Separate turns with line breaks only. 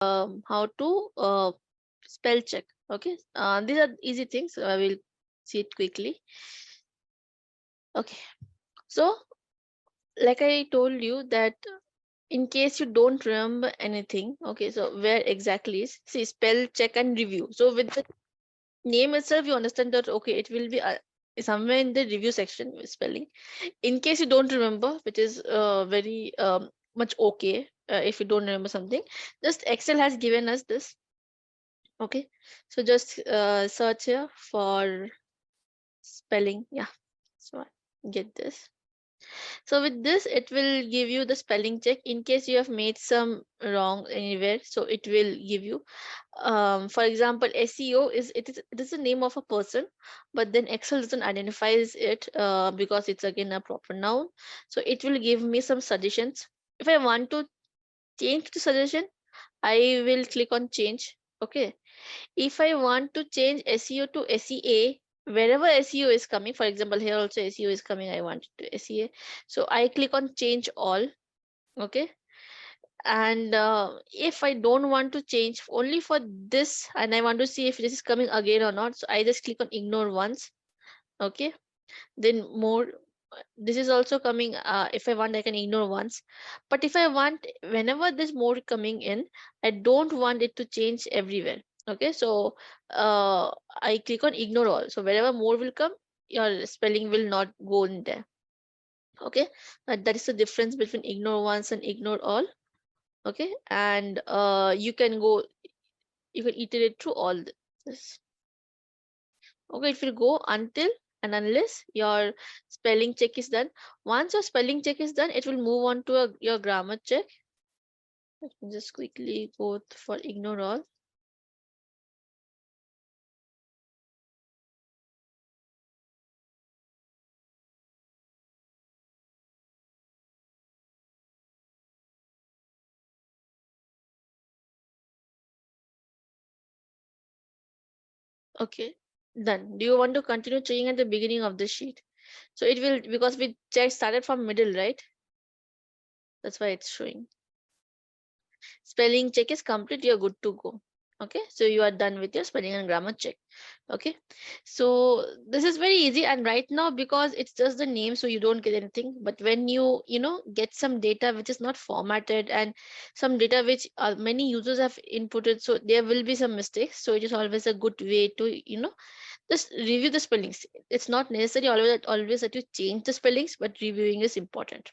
how to spell check. Okay, these are easy things, so I will see it quickly. Okay, so like I told you that in case you don't remember anything, okay, so where exactly is, see, spell check and review. So with the name itself you understand that okay, it will be somewhere in the review section with spelling. In case you don't remember, which is very much okay, if you don't remember something, just Excel has given us this. Okay, so just search here for spelling. Yeah, so I get this. So with this, it will give you the spelling check in case you have made some wrong anywhere. So it will give you, for example, SEO it is the name of a person, but then Excel doesn't identifies it because it's again a proper noun. So it will give me some suggestions. If I want to change the suggestion, I will click on change. Okay, if I want to change SEO to SEA, wherever SEO is coming, for example, here also SEO is coming, I want it to SEA. So I click on change all. Okay. And if I don't want to change only for this and I want to see if this is coming again or not, so I just click on ignore once. Okay. Then more. This is also coming. If I want, I can ignore once. But if I want, whenever there's more coming in, I don't want it to change everywhere. Okay, so I click on ignore all. So wherever more will come, your spelling will not go in there. Okay, that is the difference between ignore once and ignore all. Okay, and you can iterate through all this. Okay, it will go until and unless your spelling check is done. Once your spelling check is done, it will move on to your grammar check. Let me just quickly go for ignore all. Okay, done. Do you want to continue checking at the beginning of the sheet? So it will, because we check started from middle, right? That's why it's showing. Spelling check is complete, you're good to go. Okay, so you are done with your spelling and grammar check. Okay, so this is very easy, and right now because it's just the name, so you don't get anything. But when you get some data which is not formatted and some data which many users have inputted, so there will be some mistakes. So it is always a good way to just review the spellings. It's not necessary always that you change the spellings, but reviewing is important.